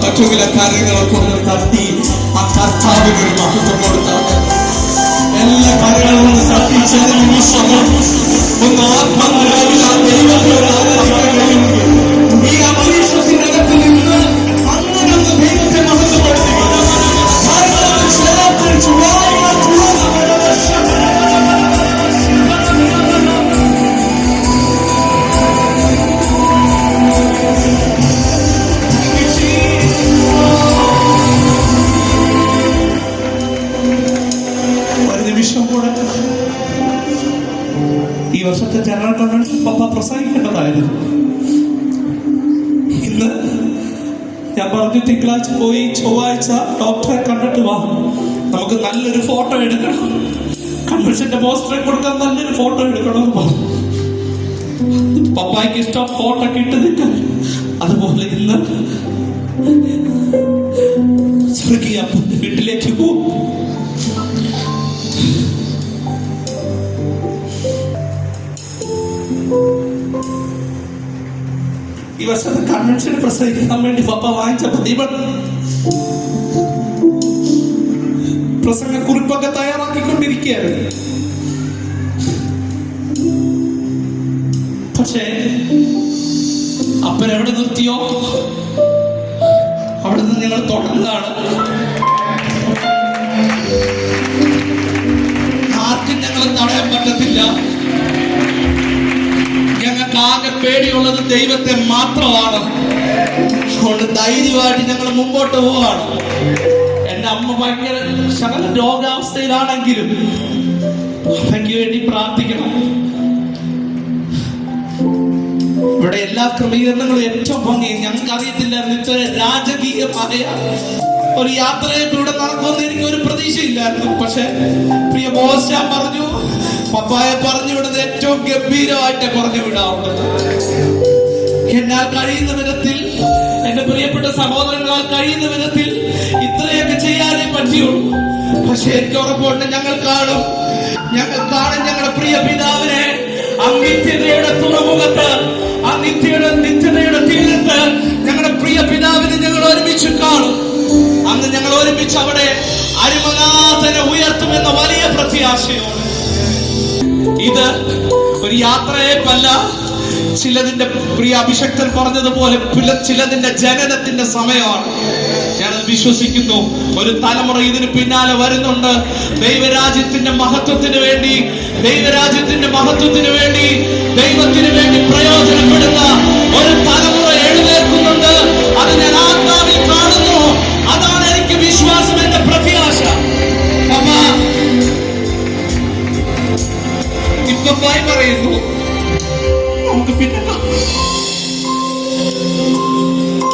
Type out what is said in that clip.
മറ്റുള്ള കാര്യങ്ങളൊക്കെ ഒന്ന് തട്ടി ആ കർത്താവിന് ഒരു മഹത്വം കൊടുത്താണ്. എല്ലാ കാര്യങ്ങളും ഒന്ന് തട്ടിച്ച നിമിഷം ഒന്ന് ആത്മനിരാവിൽ ആ ദൈവത്തെ ആരാധിക്കാൻ കഴിയുമെങ്കിൽ ഈ അന്തരീക്ഷത്തിന്റെ അകത്ത് നിന്ന് അങ്ങനെ ഒന്ന് ദൈവത്തെ മഹത്വപ്പെടുത്തി ഈ വർഷത്തെ ജനറൽ കൺവെൻഷൻ പപ്പ പ്രസംഗിക്കേണ്ടതായിരുന്നു. ഇന്ന് ഞാൻ പറഞ്ഞു തിങ്കളാഴ്ച പോയി ചൊവ്വാഴ്ച ഡോക്ടറെ കണ്ടിട്ട് വാ, നമുക്ക് നല്ലൊരു ഫോട്ടോ എടുക്കണം, കൺവെൻഷന്റെ പോസ്റ്ററെ കൊടുക്കാൻ നല്ലൊരു ഫോട്ടോ എടുക്കണമെന്ന് പറഞ്ഞു. പപ്പായ്ക്ക് ഇഷ്ടം ഫോട്ടോ കിട്ടുന്നില്ല. അതുപോലെ ഇന്ന് സ്വർഗീയ വീട്ടിലേക്ക് പോകും. ഈ വർഷത്തെ കൺവെൻഷന് പ്രസംഗിക്കാൻ വേണ്ടി പപ്പ വാങ്ങിച്ച ബൈബിൾ പ്രസംഗ കുറിപ്പൊക്കെ തയ്യാറാക്കിക്കൊണ്ടിരിക്കുകയായിരുന്നു. പക്ഷേ അപ്പനെവിടെ നിർത്തിയോ അവിടെ നിന്ന് ഞങ്ങൾ തുടർന്നാണ്. ആർക്കും ഞങ്ങളെ തടയാൻ പറ്റത്തില്ല. ഞങ്ങൾക്ക് ആകെ പേടിയുള്ളത് ദൈവത്തെ മാത്രമാണ്. അതുകൊണ്ട് ധൈര്യമായിട്ട് ഞങ്ങൾ മുമ്പോട്ട് പോവാണ്. എന്റെ അമ്മ ഭയങ്കര ശകല രോഗാവസ്ഥയിലാണെങ്കിലും അമ്മയ്ക്ക് വേണ്ടി പ്രാർത്ഥിക്കണം. ഇവിടെ എല്ലാ ക്രമീകരണങ്ങളും ഏറ്റവും ഭംഗി. ഞങ്ങൾക്ക് അറിയത്തില്ലായിരുന്നു ഇത്ര രാജകീയമായ ഒരു യാത്രയിലൂടെ നടക്കുമെന്ന് എനിക്ക് ഒരു പ്രതീക്ഷയില്ലായിരുന്നു. പക്ഷെ പ്രിയ മോശ പറഞ്ഞു, പപ്പായെ പറഞ്ഞു വിടുന്നത് ഏറ്റവും ഗംഭീരമായിട്ട് പറഞ്ഞു വിടാവുന്നത്. എന്നാൽ കഴിയുന്ന വിധത്തിൽ, എന്റെ പ്രിയപ്പെട്ട സഹോദരങ്ങളാൽ കഴിയുന്ന വിധത്തിൽ ഇത്രയൊക്കെ ചെയ്യാനേ പറ്റിയുള്ളൂ. പക്ഷെ എനിക്ക് ഉറപ്പുണ്ട്, ഞങ്ങൾ കാണും ഞങ്ങളുടെ പ്രിയ പിതാവിനെ ആ നിത്യതയുടെ തുറമുഖത്ത്, ആ നിത്യതയുടെ തീരത്ത് ഞങ്ങളുടെ പ്രിയ പിതാവിനെ ഞങ്ങൾ ഒരുമിച്ച് കാണും. അന്ന് ഞങ്ങൾ ഒരുമിച്ച് അവിടെ അരുമനാഥനെ ഉയർത്തുമെന്ന വലിയ പ്രത്യാശയോടെ. ഇത് ഒരു യാത്രയേപ്പല്ല, ചിലതിന്റെ പ്രിയ അഭിഷക്തൻ പറഞ്ഞതുപോലെ ചിലതിന്റെ ജനനത്തിന്റെ സമയമാണ്. ഞാനത് വിശ്വസിക്കുന്നു. ഒരു തലമുറ ഇതിന് പിന്നാലെ വരുന്നുണ്ട്. ദൈവരാജ്യത്തിന്റെ മഹത്വത്തിന് വേണ്ടി, ദൈവത്തിന് വേണ്ടി പ്രയോജനപ്പെടുന്ന ഒരു തലമുറ എഴുന്നേൽക്കുന്നുണ്ട്. അത് ഞാൻ ആത്മാവിൽ കാണുന്നു. അതാണ് എനിക്ക് വിശ്വാസം, എന്റെ പ്രത്യാശ. ഇപ്പൊ പറയുന്നു, നമുക്ക് പിന്നെ